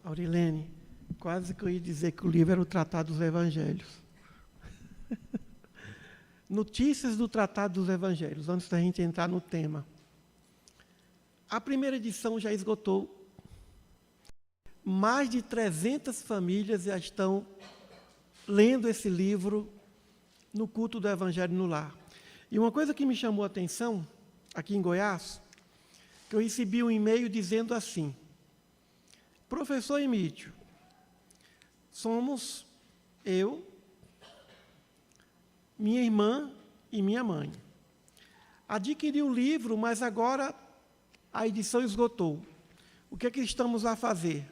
Aurilene, quase que eu ia dizer que o livro era o Tratado dos Evangelhos. Notícias do Tratado dos Evangelhos, antes da gente entrar no tema. A primeira edição já esgotou. Mais de 300 famílias já estão lendo esse livro no culto do Evangelho no Lar. E uma coisa que me chamou a atenção, aqui em Goiás, que eu recebi um e-mail dizendo assim: professor Emídio, somos eu, minha irmã e minha mãe. Adquiri o livro, mas agora a edição esgotou. O que é que estamos a fazer?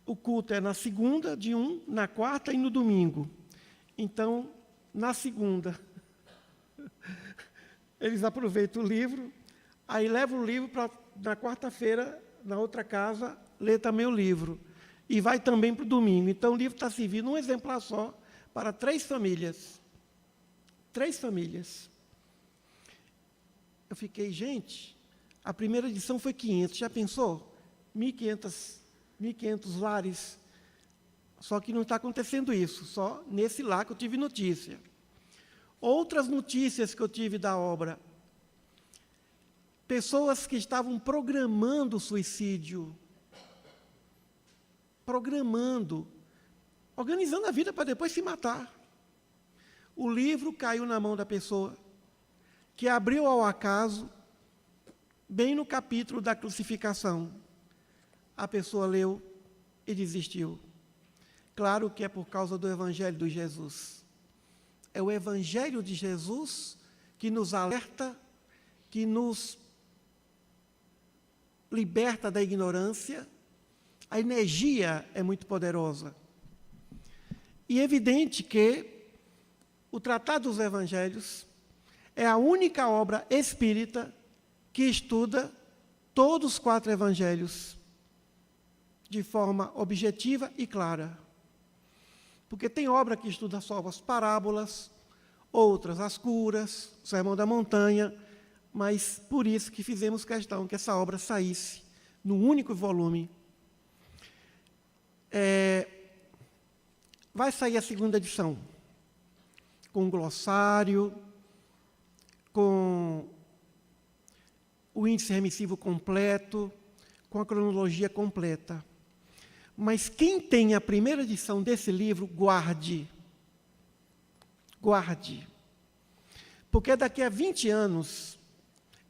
O culto é na segunda, na quarta e no domingo. Então, na segunda, eles aproveitam o livro, aí levam o livro para, na quarta-feira, na outra casa, ler também o livro. E vai também para o domingo. Então, o livro está servindo um exemplar só para 3 famílias. 3 famílias. Eu fiquei, gente, a primeira edição foi 500, já pensou? 1.500 lares. Só que não está acontecendo isso, só nesse lar que eu tive notícia. Outras notícias que eu tive da obra. Pessoas que estavam programando o suicídio. Programando. Organizando a vida para depois se matar. O livro caiu na mão da pessoa, que abriu ao acaso, bem no capítulo da crucificação. A pessoa leu e desistiu. Claro que é por causa do Evangelho de Jesus. É o Evangelho de Jesus que nos alerta, que nos liberta da ignorância. A energia é muito poderosa. E é evidente que o Tratado dos Evangelhos é a única obra espírita que estuda todos os 4 evangelhos de forma objetiva e clara. Porque tem obra que estuda só as parábolas, outras as curas, o Sermão da Montanha, mas por isso que fizemos questão que essa obra saísse num único volume. Vai sair a segunda edição, com glossário, com o índice remissivo completo, com a cronologia completa. Mas quem tem a primeira edição desse livro, guarde. Guarde. Porque daqui a 20 anos,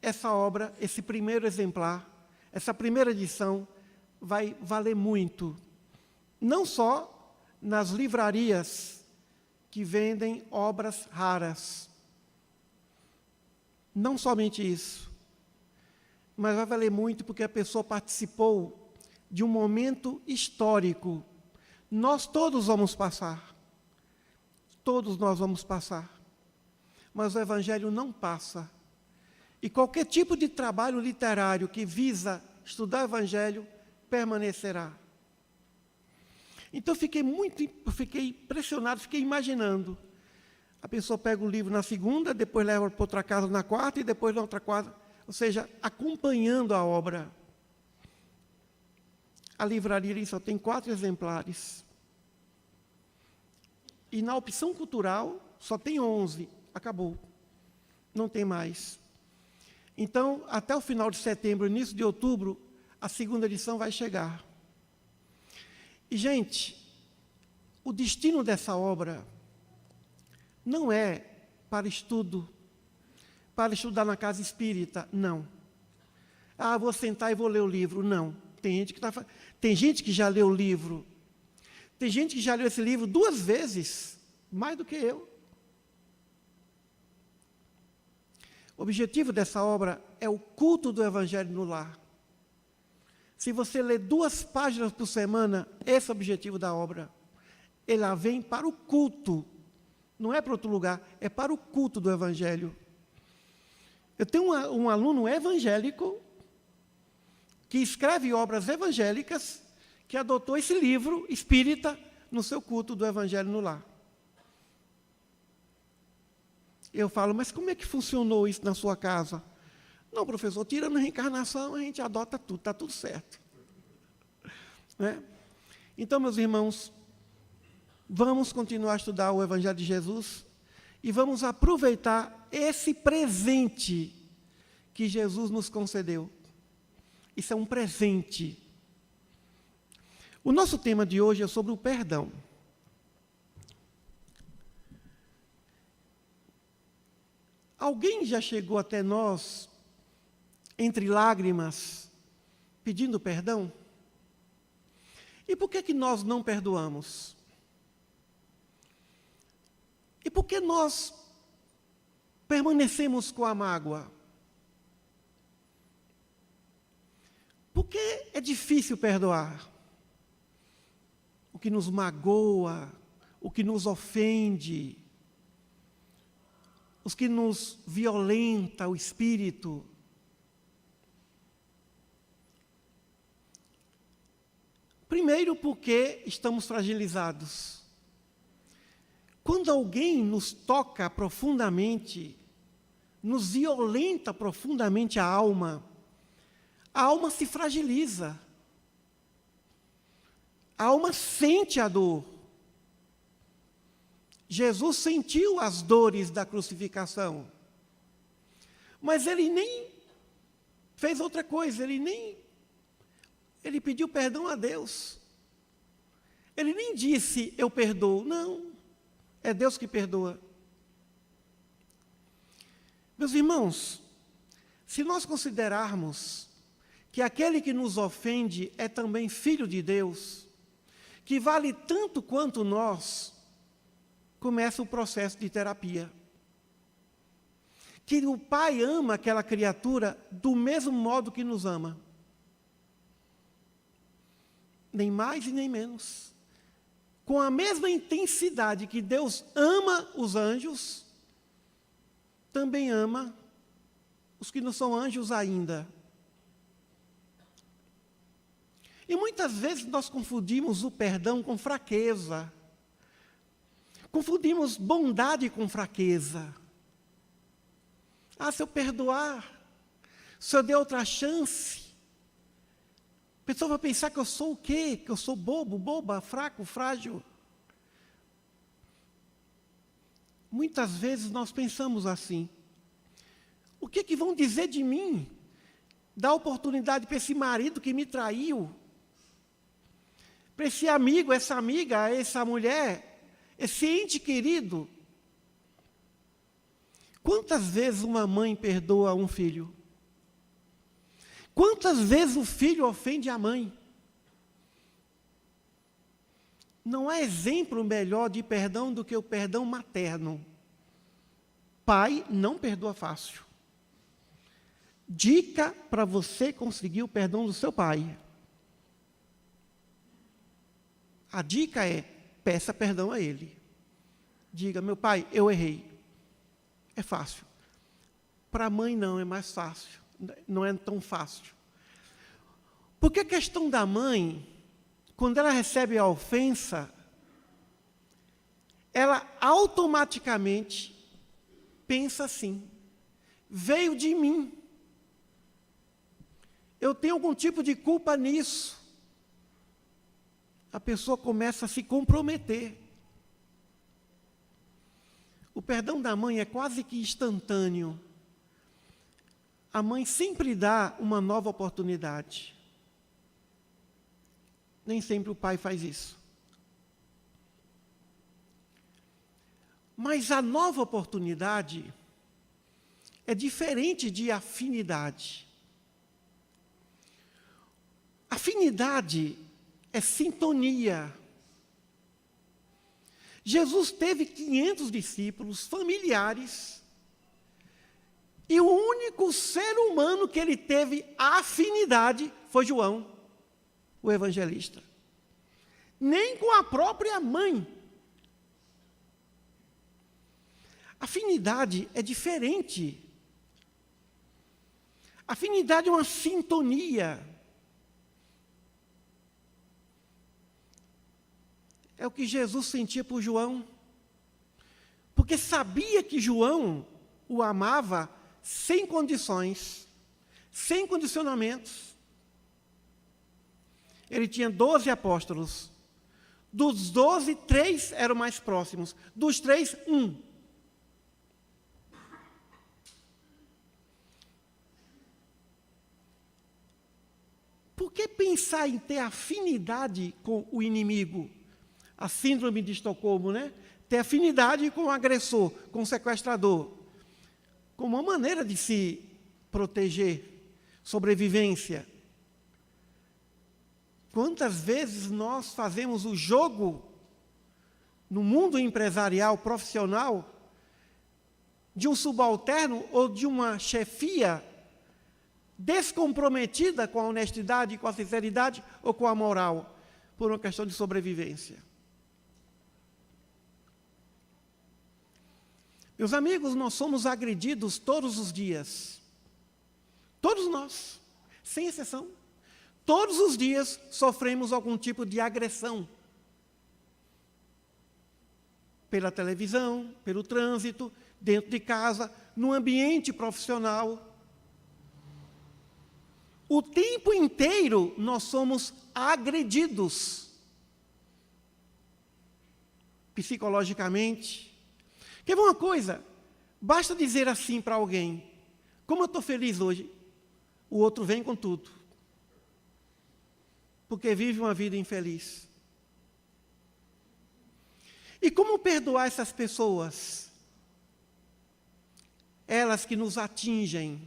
essa obra, esse primeiro exemplar, essa primeira edição, vai valer muito. Não só nas livrarias que vendem obras raras. Não somente isso, mas vai valer muito porque a pessoa participou de um momento histórico. Nós todos vamos passar. Todos nós vamos passar. Mas o Evangelho não passa. E qualquer tipo de trabalho literário que visa estudar o Evangelho permanecerá. Então, fiquei impressionado, fiquei imaginando. A pessoa pega o livro na segunda, depois leva para outra casa na quarta, e depois na outra casa, ou seja, acompanhando a obra. A livraria só tem 4 exemplares. E na opção cultural, só tem 11. Acabou. Não tem mais. Então, até o final de setembro, início de outubro, a segunda edição vai chegar. E, gente, o destino dessa obra não é para estudo, para estudar na casa espírita, não. Ah, vou sentar e vou ler o livro, não. Tem gente que já leu o livro. Tem gente que já leu esse livro 2 vezes, mais do que eu. O objetivo dessa obra é o culto do Evangelho no lar. Se você lê 2 páginas por semana, esse é o objetivo da obra. Ela vem para o culto, não é para outro lugar, é para o culto do Evangelho. Eu tenho um aluno evangélico que escreve obras evangélicas, que adotou esse livro espírita no seu culto do Evangelho no lar. Eu falo, mas como é que funcionou isso na sua casa? Não, professor, tirando a reencarnação, a gente adota tudo, está tudo certo. né? Então, meus irmãos, vamos continuar a estudar o Evangelho de Jesus e vamos aproveitar esse presente que Jesus nos concedeu. Isso é um presente. O nosso tema de hoje é sobre o perdão. Alguém já chegou até nós, entre lágrimas, pedindo perdão? E por que nós não perdoamos? E por que nós permanecemos com a mágoa? Por que é difícil perdoar? O que nos magoa, o que nos ofende, os que nos violenta o espírito. Primeiro, porque estamos fragilizados. Quando alguém nos toca profundamente, nos violenta profundamente a alma se fragiliza. A alma sente a dor. Jesus sentiu as dores da crucificação, mas ele nem fez outra coisa, ele pediu perdão a Deus. Ele nem disse, eu perdoo. Não, é Deus que perdoa. Meus irmãos, se nós considerarmos que aquele que nos ofende é também filho de Deus, que vale tanto quanto nós, começa o processo de terapia. Que o pai ama aquela criatura do mesmo modo que nos ama. Nem mais e nem menos. Com a mesma intensidade que Deus ama os anjos, também ama os que não são anjos ainda. E muitas vezes nós confundimos o perdão com fraqueza. Confundimos bondade com fraqueza. Se eu perdoar, se eu der outra chance, a pessoa vai pensar que eu sou o quê? Que eu sou bobo, boba, fraco, frágil. Muitas vezes nós pensamos assim. O que vão dizer de mim? Dar oportunidade para esse marido que me traiu, para esse amigo, essa amiga, essa mulher, esse ente querido. Quantas vezes uma mãe perdoa um filho? Quantas vezes o filho ofende a mãe? Não há exemplo melhor de perdão do que o perdão materno. Pai não perdoa fácil. Dica para você conseguir o perdão do seu pai. A dica é: peça perdão a ele. Diga, meu pai, eu errei. É fácil. Para a mãe não, é mais fácil. Não é tão fácil. Porque a questão da mãe, quando ela recebe a ofensa, ela automaticamente pensa assim: veio de mim. Eu tenho algum tipo de culpa nisso. A pessoa começa a se comprometer. O perdão da mãe é quase que instantâneo. A mãe sempre dá uma nova oportunidade. Nem sempre o pai faz isso. Mas a nova oportunidade é diferente de afinidade. Afinidade é sintonia. Jesus teve 500 discípulos familiares, e o único ser humano que ele teve afinidade foi João, o evangelista. Nem com a própria mãe. Afinidade é diferente. Afinidade é uma sintonia. É o que Jesus sentia por João, porque sabia que João o amava sem condições, sem condicionamentos. ele tinha 12 apóstolos. Dos 12, 3 eram mais próximos. Dos 3, 1. Por que pensar em ter afinidade com o inimigo? A síndrome de Estocolmo, né? Ter afinidade com o agressor, com o sequestrador. Como uma maneira de se proteger, sobrevivência. Quantas vezes nós fazemos o jogo, no mundo empresarial, profissional, de um subalterno ou de uma chefia descomprometida com a honestidade, com a sinceridade ou com a moral, por uma questão de sobrevivência. Meus amigos, nós somos agredidos todos os dias. Todos nós, sem exceção. Todos os dias sofremos algum tipo de agressão. Pela televisão, pelo trânsito, dentro de casa, no ambiente profissional. O tempo inteiro nós somos agredidos. Psicologicamente. Quer ver uma coisa? Basta dizer assim para alguém: como eu estou feliz hoje, o outro vem com tudo. Porque vive uma vida infeliz. E como perdoar essas pessoas? Elas que nos atingem.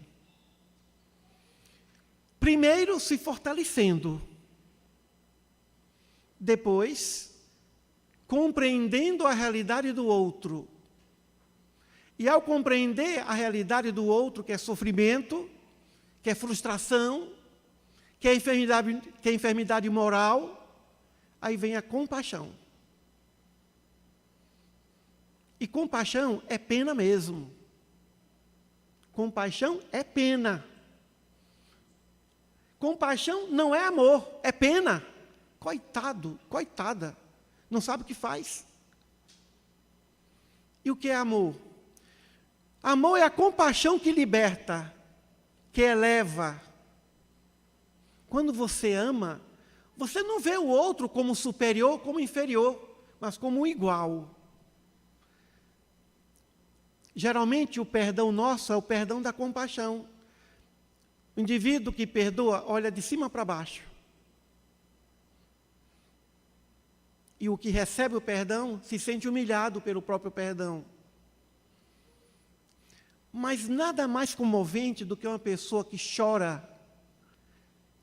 Primeiro, se fortalecendo. Depois, compreendendo a realidade do outro. E ao compreender a realidade do outro, que é sofrimento, que é frustração, que é enfermidade moral, aí vem a compaixão. E compaixão é pena mesmo. Compaixão é pena. Compaixão não é amor, é pena. Coitado, coitada, não sabe o que faz. E o que é amor? Amor é a compaixão que liberta, que eleva. Quando você ama, você não vê o outro como superior, como inferior, mas como um igual. Geralmente, o perdão nosso é o perdão da compaixão. O indivíduo que perdoa olha de cima para baixo. E o que recebe o perdão se sente humilhado pelo próprio perdão. Mas nada mais comovente do que uma pessoa que chora,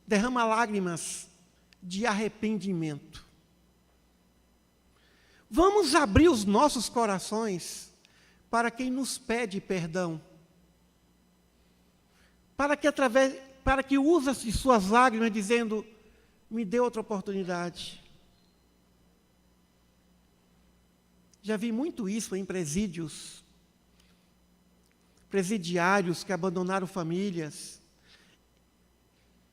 derrama lágrimas de arrependimento. Vamos abrir os nossos corações para quem nos pede perdão. Para que use suas lágrimas dizendo: me dê outra oportunidade. Já vi muito isso em presídios. Presidiários que abandonaram famílias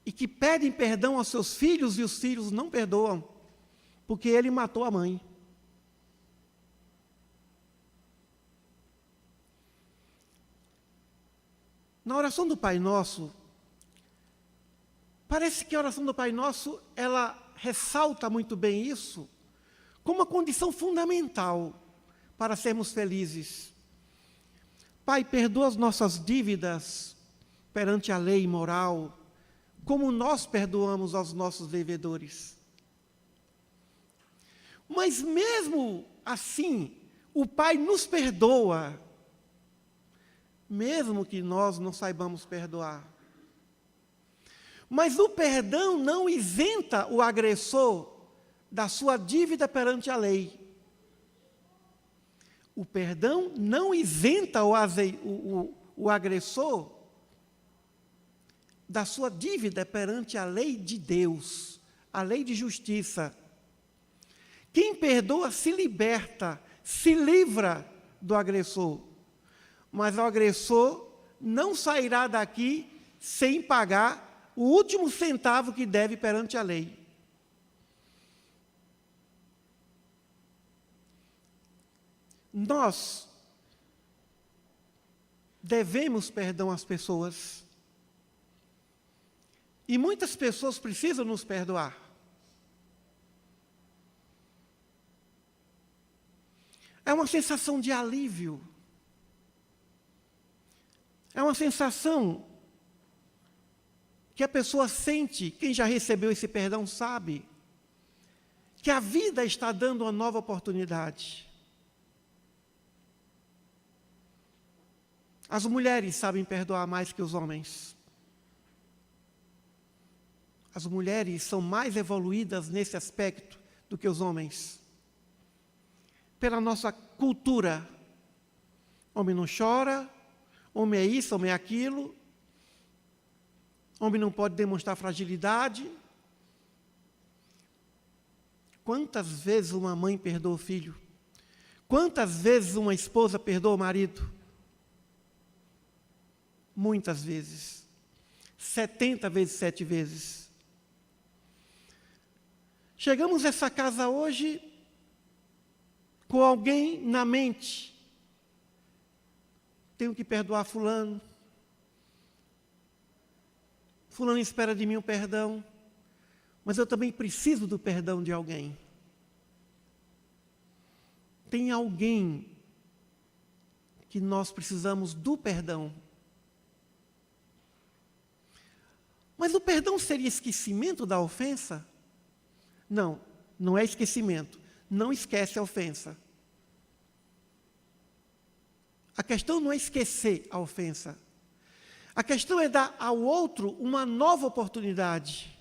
e que pedem perdão aos seus filhos e os filhos não perdoam, porque ele matou a mãe. Na oração do Pai Nosso, parece que a oração do Pai Nosso, ela ressalta muito bem isso, como uma condição fundamental para sermos felizes. Pai, perdoa as nossas dívidas perante a lei moral, como nós perdoamos aos nossos devedores. Mas mesmo assim, o Pai nos perdoa, mesmo que nós não saibamos perdoar. Mas o perdão não isenta o agressor da sua dívida perante a lei. O perdão não isenta o agressor da sua dívida perante a lei de Deus, a lei de justiça. Quem perdoa se liberta, se livra do agressor. Mas o agressor não sairá daqui sem pagar o último centavo que deve perante a lei. Nós devemos perdão às pessoas. E muitas pessoas precisam nos perdoar. É uma sensação de alívio. É uma sensação que a pessoa sente, quem já recebeu esse perdão sabe, que a vida está dando uma nova oportunidade. As mulheres sabem perdoar mais que os homens. As mulheres são mais evoluídas nesse aspecto do que os homens. Pela nossa cultura, homem não chora, homem é isso, homem é aquilo, homem não pode demonstrar fragilidade. Quantas vezes uma mãe perdoa o filho? Quantas vezes uma esposa perdoa o marido? Muitas vezes. 70 vezes, 7 vezes. Chegamos a essa casa hoje com alguém na mente. Tenho que perdoar fulano. Fulano espera de mim um perdão. Mas eu também preciso do perdão de alguém. Tem alguém que nós precisamos do perdão. Mas o perdão seria esquecimento da ofensa? Não, não é esquecimento. Não esquece a ofensa. A questão não é esquecer a ofensa. A questão é dar ao outro uma nova oportunidade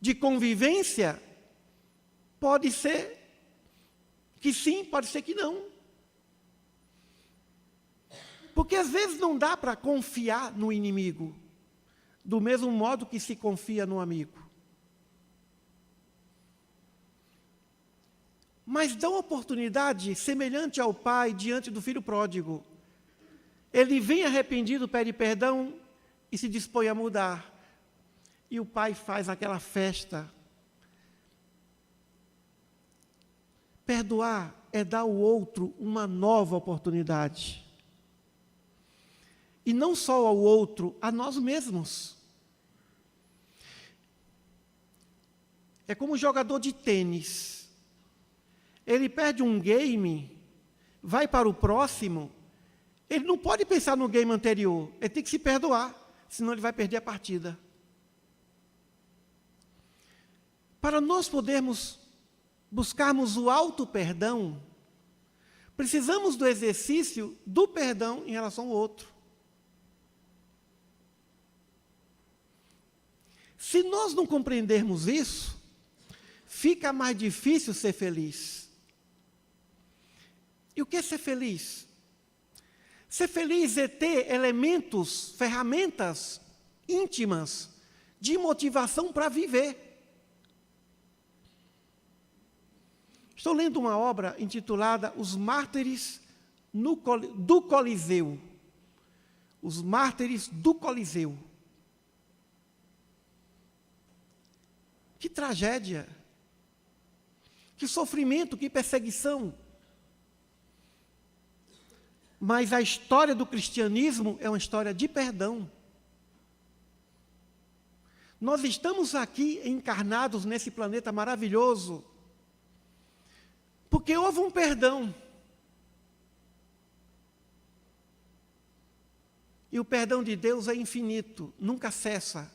de convivência. Pode ser que sim, pode ser que não. Porque às vezes não dá para confiar no inimigo, do mesmo modo que se confia no amigo. Mas dá uma oportunidade semelhante ao pai diante do filho pródigo. Ele vem arrependido, pede perdão e se dispõe a mudar. E o pai faz aquela festa. Perdoar é dar ao outro uma nova oportunidade. E não só ao outro, a nós mesmos. É como um jogador de tênis. Ele perde um game, vai para o próximo, ele não pode pensar no game anterior, ele tem que se perdoar, senão ele vai perder a partida. Para nós podermos buscarmos o auto-perdão, precisamos do exercício do perdão em relação ao outro. Se nós não compreendermos isso, fica mais difícil ser feliz. E o que é ser feliz? Ser feliz é ter elementos, ferramentas íntimas de motivação para viver. Estou lendo uma obra intitulada Os Mártires do Coliseu. Os Mártires do Coliseu. Que tragédia! Que sofrimento, que perseguição! Mas a história do cristianismo é uma história de perdão. Nós estamos aqui encarnados nesse planeta maravilhoso, porque houve um perdão. E o perdão de Deus é infinito, nunca cessa.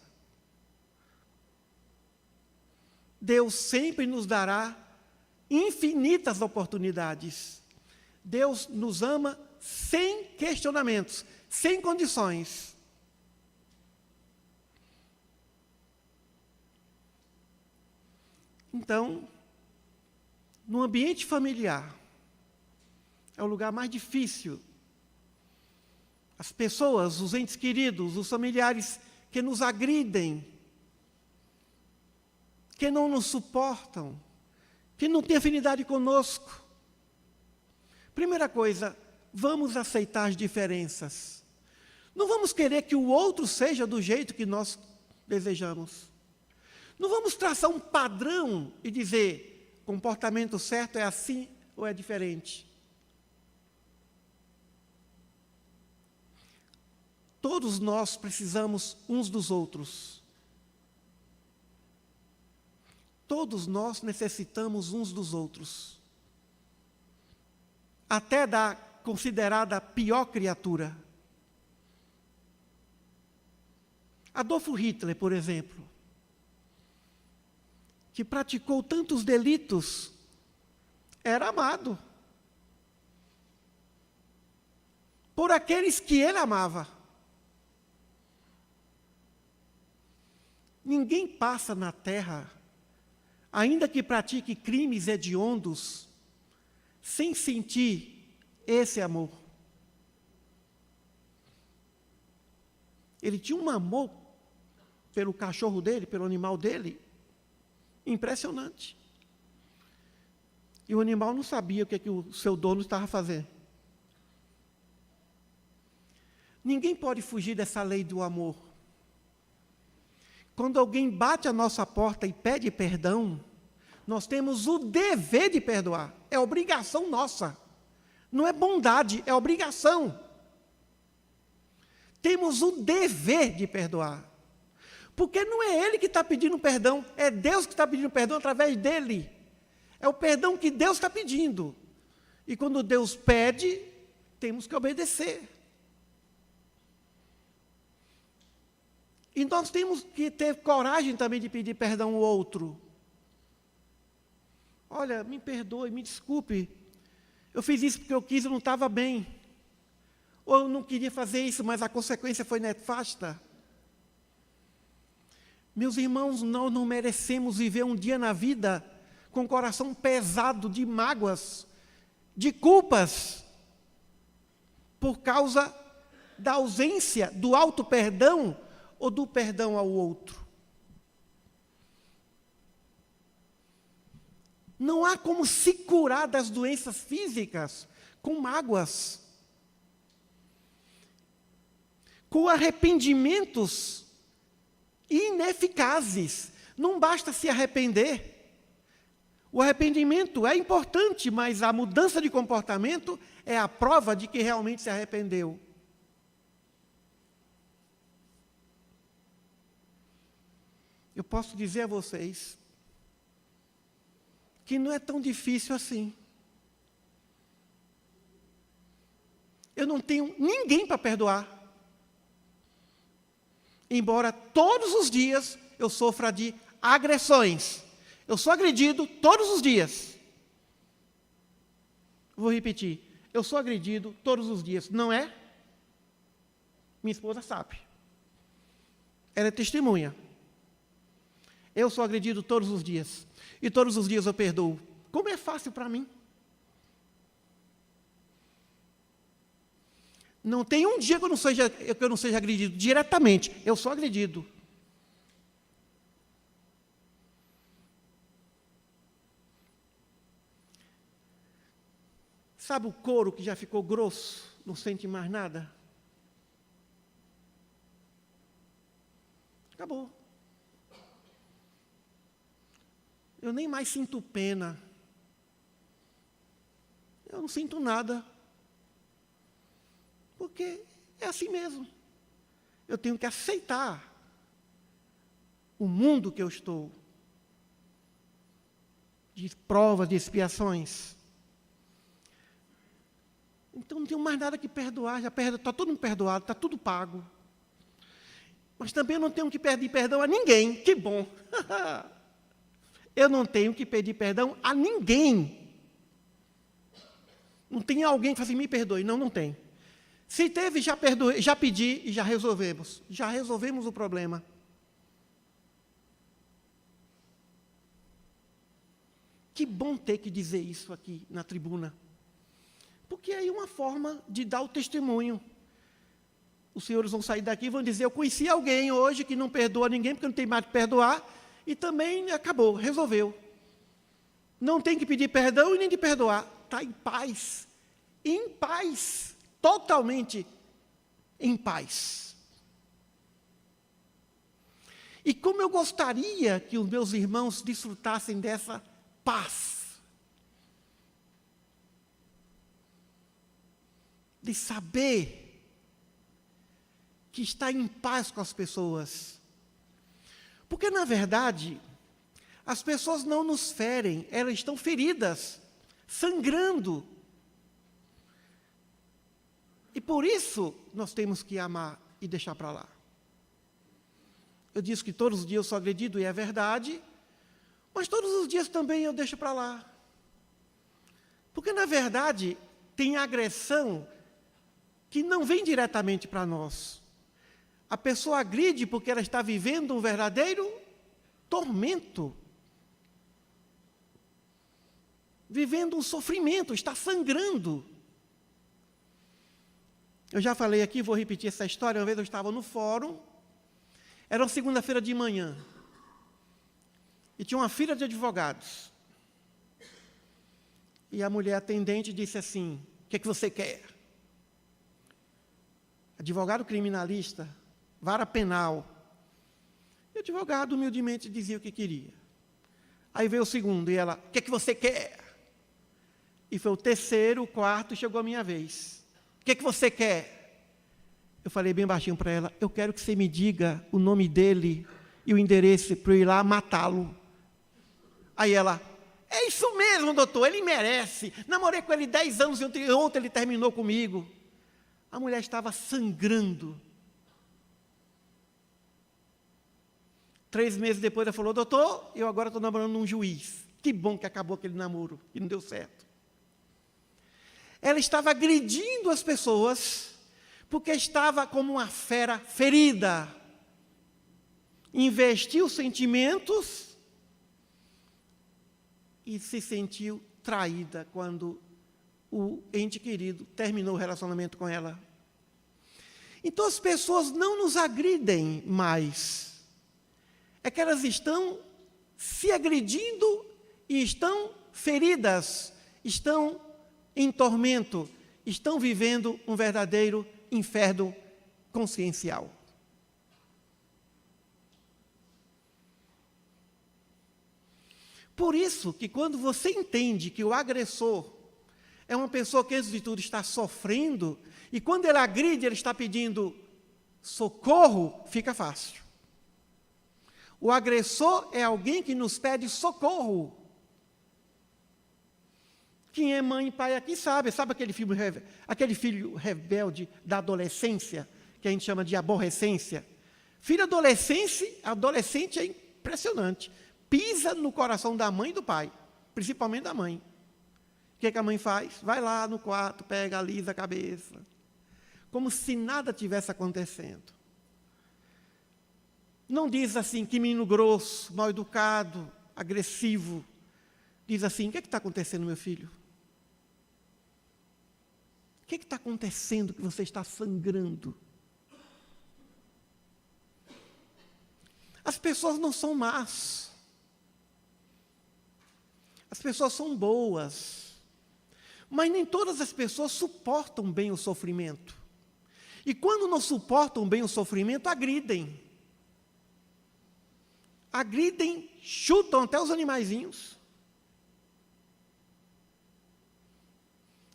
Deus sempre nos dará infinitas oportunidades. Deus nos ama sem questionamentos, sem condições. Então, no ambiente familiar, é o lugar mais difícil. As pessoas, os entes queridos, os familiares que nos agridem, que não nos suportam, que não têm afinidade conosco. Primeira coisa, vamos aceitar as diferenças. Não vamos querer que o outro seja do jeito que nós desejamos. Não vamos traçar um padrão e dizer, comportamento certo é assim ou é diferente. Todos nós precisamos uns dos outros. Todos nós necessitamos uns dos outros. até da considerada pior criatura. Adolf Hitler, por exemplo, que praticou tantos delitos, era amado por aqueles que ele amava. Ninguém passa na terra, ainda que pratique crimes hediondos, sem sentir esse amor. Ele tinha um amor pelo cachorro dele, pelo animal dele, impressionante. E o animal não sabia o que o seu dono estava fazendo. Ninguém pode fugir dessa lei do amor. Quando alguém bate a nossa porta e pede perdão, nós temos o dever de perdoar. É obrigação nossa. Não é bondade, é obrigação. Temos o dever de perdoar. Porque não é ele que está pedindo perdão, é Deus que está pedindo perdão através dele. É o perdão que Deus está pedindo. E quando Deus pede, temos que obedecer. E nós temos que ter coragem também de pedir perdão ao outro. Olha, me perdoe, me desculpe. Eu fiz isso porque eu quis, eu não estava bem. Ou eu não queria fazer isso, mas a consequência foi nefasta. Meus irmãos, nós não merecemos viver um dia na vida com o coração pesado de mágoas, de culpas, por causa da ausência do auto-perdão ou do perdão ao outro. Não há como se curar das doenças físicas com mágoas, com arrependimentos ineficazes. Não basta se arrepender. O arrependimento é importante, mas a mudança de comportamento é a prova de que realmente se arrependeu. Eu posso dizer a vocês que não é tão difícil assim. Eu não tenho ninguém para perdoar. Embora todos os dias eu sofra de agressões. Eu sou agredido todos os dias. Vou repetir. Eu sou agredido todos os dias. Não é? Minha esposa sabe. Ela é testemunha. Eu sou agredido todos os dias. E todos os dias eu perdoo. Como é fácil para mim. Não tem um dia que eu não seja agredido diretamente. Eu sou agredido. Sabe o couro que já ficou grosso, não sente mais nada? Acabou. Eu nem mais sinto pena. Eu não sinto nada. Porque é assim mesmo. Eu tenho que aceitar o mundo que eu estou, de provas, de expiações. Então não tenho mais nada que perdoar, já está todo mundo perdoado, está tudo pago. Mas também eu não tenho que pedir perdão a ninguém, que bom. Eu não tenho que pedir perdão a ninguém. Não tem alguém que fala assim, me perdoe. Não, não tem. Se teve, já perdoei, já pedi e já resolvemos. Já resolvemos o problema. Que bom ter que dizer isso aqui na tribuna. Porque aí é uma forma de dar o testemunho. Os senhores vão sair daqui e vão dizer, eu conheci alguém hoje que não perdoa ninguém, porque não tem mais de perdoar, e também acabou, resolveu. Não tem que pedir perdão e nem de perdoar. Está em paz. Em paz. Totalmente em paz. E como eu gostaria que os meus irmãos desfrutassem dessa paz. De saber que está em paz com as pessoas. Porque, na verdade, as pessoas não nos ferem, elas estão feridas, sangrando. E por isso nós temos que amar e deixar para lá. Eu disse que todos os dias eu sou agredido, e é verdade, mas todos os dias também eu deixo para lá. Porque, na verdade, tem agressão que não vem diretamente para nós. A pessoa agride porque ela está vivendo um verdadeiro tormento. Vivendo um sofrimento, está sangrando. Eu já falei aqui, vou repetir essa história. Uma vez eu estava no fórum, era uma segunda-feira de manhã, e tinha uma fila de advogados. E a mulher atendente disse assim: o que é que você quer? Advogado criminalista, vara penal. E o advogado humildemente dizia o que queria. Aí veio o segundo, e ela: o que é que você quer? E foi o terceiro, o quarto, e chegou a minha vez. O que é que você quer? Eu falei bem baixinho para ela: eu quero que você me diga o nome dele e o endereço para eu ir lá matá-lo. Aí ela: é isso mesmo, doutor, ele merece. Namorei com ele 10 anos e ontem ele terminou comigo. A mulher estava sangrando. 3 meses depois ela falou: doutor, eu agora estou namorando um juiz. Que bom que acabou aquele namoro, que não deu certo. Ela estava agredindo as pessoas, porque estava como uma fera ferida. Investiu sentimentos e se sentiu traída quando o ente querido terminou o relacionamento com ela. Então as pessoas não nos agridem mais. É que elas estão se agredindo e estão feridas, estão em tormento, estão vivendo um verdadeiro inferno consciencial. Por isso que quando você entende que o agressor é uma pessoa que, antes de tudo, está sofrendo, e quando ele agride, ele está pedindo socorro, fica fácil. O agressor é alguém que nos pede socorro. Quem é mãe e pai aqui sabe aquele filho rebelde da adolescência, que a gente chama de aborrecência. Filho adolescente é impressionante. Pisa no coração da mãe e do pai, principalmente da mãe. O que a mãe faz? Vai lá no quarto, pega, alisa a cabeça, como se nada tivesse acontecendo. Não diz assim: que menino grosso, mal educado, agressivo. Diz assim: o que está acontecendo, meu filho? O que está acontecendo que você está sangrando? As pessoas não são más. As pessoas são boas. Mas nem todas as pessoas suportam bem o sofrimento. E quando não suportam bem o sofrimento, agridem. Agridem, chutam até os animaizinhos.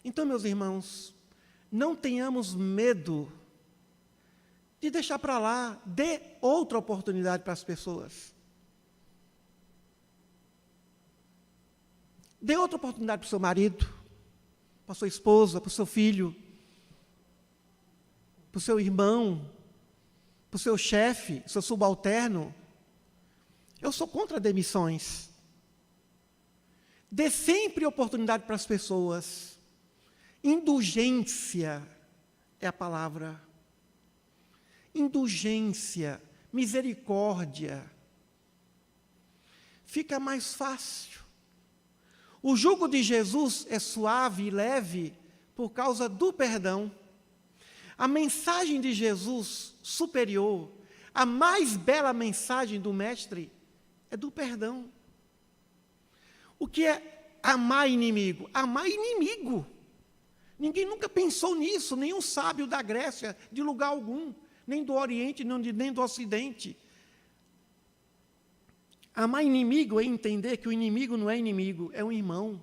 Então, meus irmãos, não tenhamos medo de deixar para lá, dê outra oportunidade para as pessoas. Dê outra oportunidade para o seu marido, para a sua esposa, para o seu filho, para o seu irmão, para o seu chefe, seu subalterno. Eu sou contra demissões. Dê sempre oportunidade para as pessoas. Indulgência é a palavra. Indulgência, misericórdia. Fica mais fácil. O jugo de Jesus é suave e leve por causa do perdão. A mensagem de Jesus superior, a mais bela mensagem do Mestre, é do perdão. O que é amar inimigo? Amar inimigo. Ninguém nunca pensou nisso, nenhum sábio da Grécia, de lugar algum, nem do Oriente, nem do Ocidente. Amar inimigo é entender que o inimigo não é inimigo, é um irmão,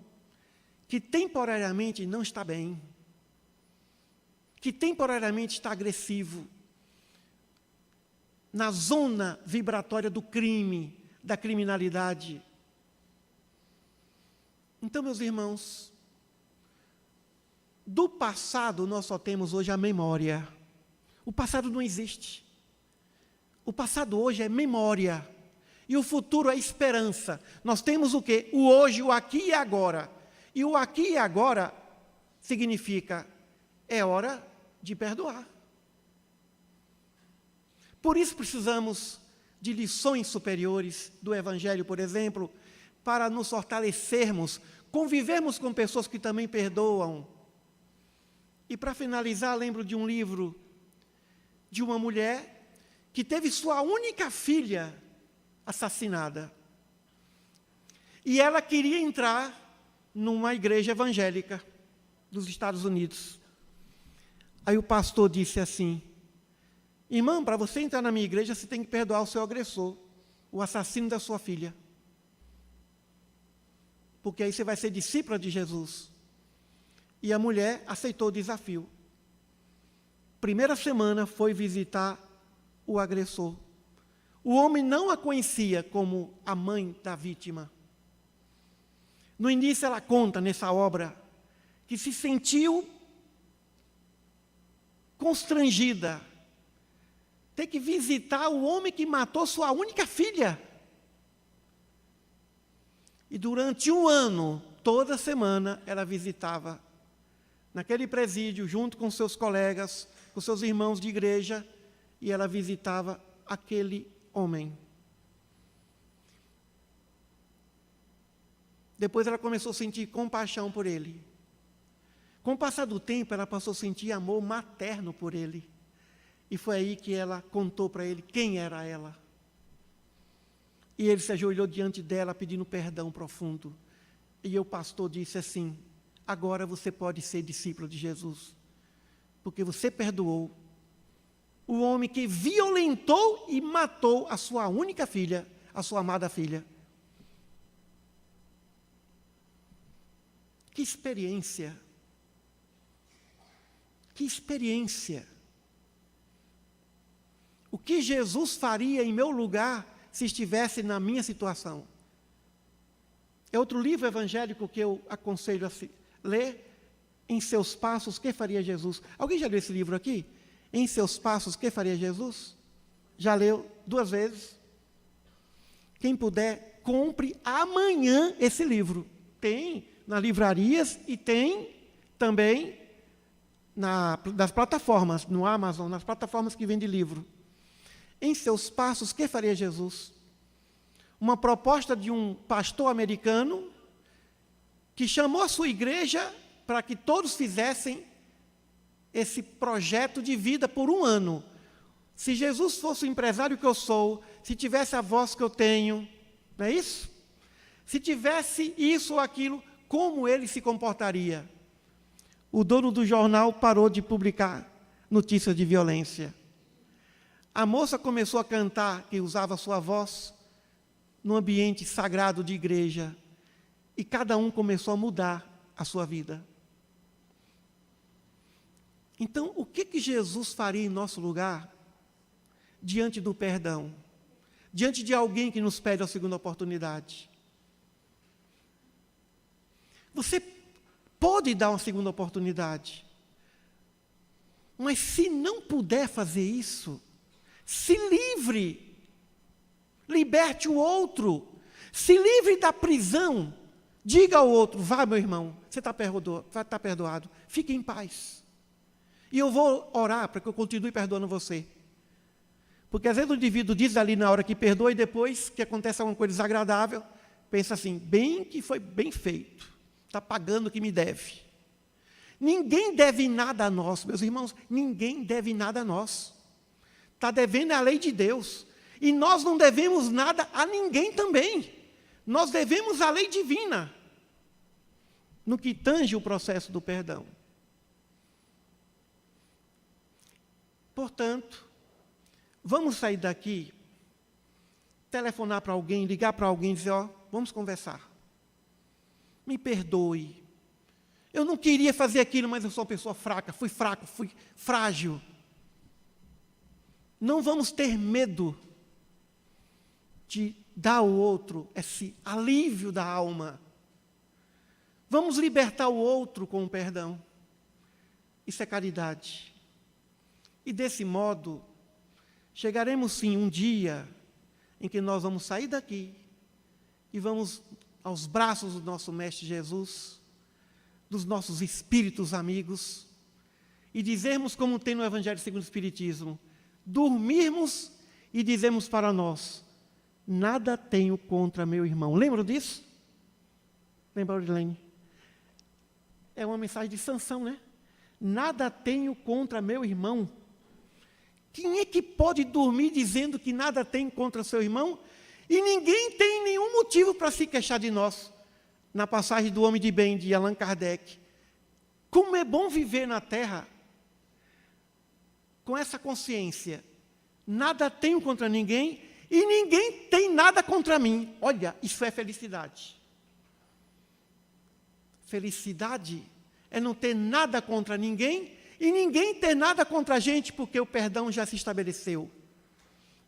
que temporariamente não está bem, que temporariamente está agressivo, na zona vibratória do crime, da criminalidade. Então, meus irmãos, Do passado, nós só temos hoje a memória. O passado não existe. O passado hoje é memória. E o futuro é esperança. Nós temos o quê? O hoje, o aqui e agora. E o aqui e agora significa, é hora de perdoar. Por isso precisamos de lições superiores do Evangelho, por exemplo, para nos fortalecermos, convivermos com pessoas que também perdoam. E para finalizar, lembro de um livro de uma mulher que teve sua única filha assassinada. E ela queria entrar numa igreja evangélica dos Estados Unidos. Aí o pastor disse assim: irmã, para você entrar na minha igreja, você tem que perdoar o seu agressor, o assassino da sua filha. Porque aí você vai ser discípula de Jesus. E a mulher aceitou o desafio. Primeira semana foi visitar o agressor. O homem não a conhecia como a mãe da vítima. No início ela conta nessa obra que se sentiu constrangida, ter que visitar o homem que matou sua única filha. E durante um ano, toda semana, ela visitava naquele presídio, junto com seus colegas, com seus irmãos de igreja, e ela visitava aquele homem. Depois ela começou a sentir compaixão por ele. Com o passar do tempo, ela passou a sentir amor materno por ele. E foi aí que ela contou para ele quem era ela. E ele se ajoelhou diante dela, pedindo perdão profundo. E o pastor disse assim: agora você pode ser discípulo de Jesus, porque você perdoou o homem que violentou e matou a sua única filha, a sua amada filha. Que experiência! Que experiência! O que Jesus faria em meu lugar se estivesse na minha situação? É outro livro evangélico que eu aconselho a ler, Em Seus Passos, que faria Jesus? Alguém já leu esse livro aqui? Em Seus Passos, que faria Jesus? Já leu 2 vezes? Quem puder, compre amanhã esse livro. Tem nas livrarias e tem também nas plataformas, no Amazon, nas plataformas que vendem livro. Em Seus Passos, que faria Jesus? Uma proposta de um pastor americano que chamou a sua igreja para que todos fizessem esse projeto de vida por 1 ano. Se Jesus fosse o empresário que eu sou, se tivesse a voz que eu tenho, não é isso? Se tivesse isso ou aquilo, como ele se comportaria? O dono do jornal parou de publicar notícias de violência. A moça começou a cantar, que usava sua voz, no ambiente sagrado de igreja. E cada um começou a mudar a sua vida. Então, o que Jesus faria em nosso lugar diante do perdão? Diante de alguém que nos pede a segunda oportunidade? Você pode dar uma segunda oportunidade. Mas se não puder fazer isso, se livre. Liberte o outro. Se livre da prisão. Diga ao outro: vá, meu irmão, você está perdoado. Fique em paz. E eu vou orar para que eu continue perdoando você. Porque às vezes o indivíduo diz ali na hora que perdoa e depois que acontece alguma coisa desagradável, pensa assim: bem que foi bem feito. Está pagando o que me deve. Ninguém deve nada a nós, meus irmãos. Ninguém deve nada a nós. Está devendo a lei de Deus. E nós não devemos nada a ninguém também. Nós devemos a lei divina, no que tange o processo do perdão. Portanto, vamos sair daqui, telefonar para alguém, ligar para alguém e dizer: ó, vamos conversar. Me perdoe. Eu não queria fazer aquilo, mas eu sou uma pessoa fraca, fui fraco, fui frágil. Não vamos ter medo de dar ao outro esse alívio da alma. Vamos libertar o outro com o perdão. Isso é caridade. E desse modo, chegaremos sim um dia em que nós vamos sair daqui e vamos aos braços do nosso Mestre Jesus, dos nossos espíritos amigos, e dizermos como tem no Evangelho segundo o Espiritismo, dormirmos e dizemos para nós, nada tenho contra meu irmão. Lembram disso? Lembra, Aurelene? É uma mensagem de Sansão, né? Nada tenho contra meu irmão. Quem é que pode dormir dizendo que nada tem contra seu irmão? E ninguém tem nenhum motivo para se queixar de nós. Na passagem do Homem de Bem, de Allan Kardec. Como é bom viver na Terra com essa consciência. Nada tenho contra ninguém e ninguém tem nada contra mim. Olha, isso é felicidade. Felicidade é não ter nada contra ninguém e ninguém ter nada contra a gente, porque o perdão já se estabeleceu.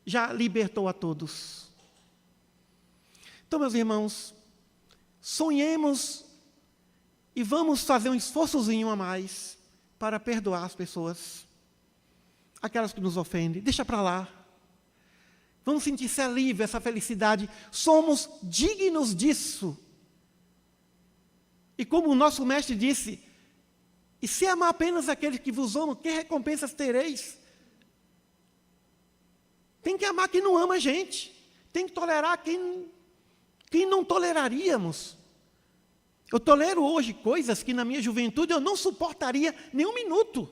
Já libertou a todos. Então, meus irmãos, sonhemos e vamos fazer um esforçozinho a mais para perdoar as pessoas, aquelas que nos ofendem. Deixa para lá. Vamos sentir esse alívio, essa felicidade. Somos dignos disso. E como o nosso mestre disse, e se amar apenas aqueles que vos amam, que recompensas tereis? Tem que amar quem não ama a gente. Tem que tolerar quem não toleraríamos. Eu tolero hoje coisas que na minha juventude eu não suportaria nem um minuto.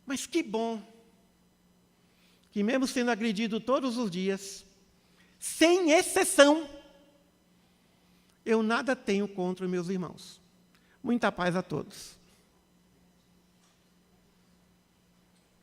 Mas que bom que mesmo sendo agredido todos os dias, sem exceção, eu nada tenho contra meus irmãos. Muita paz a todos.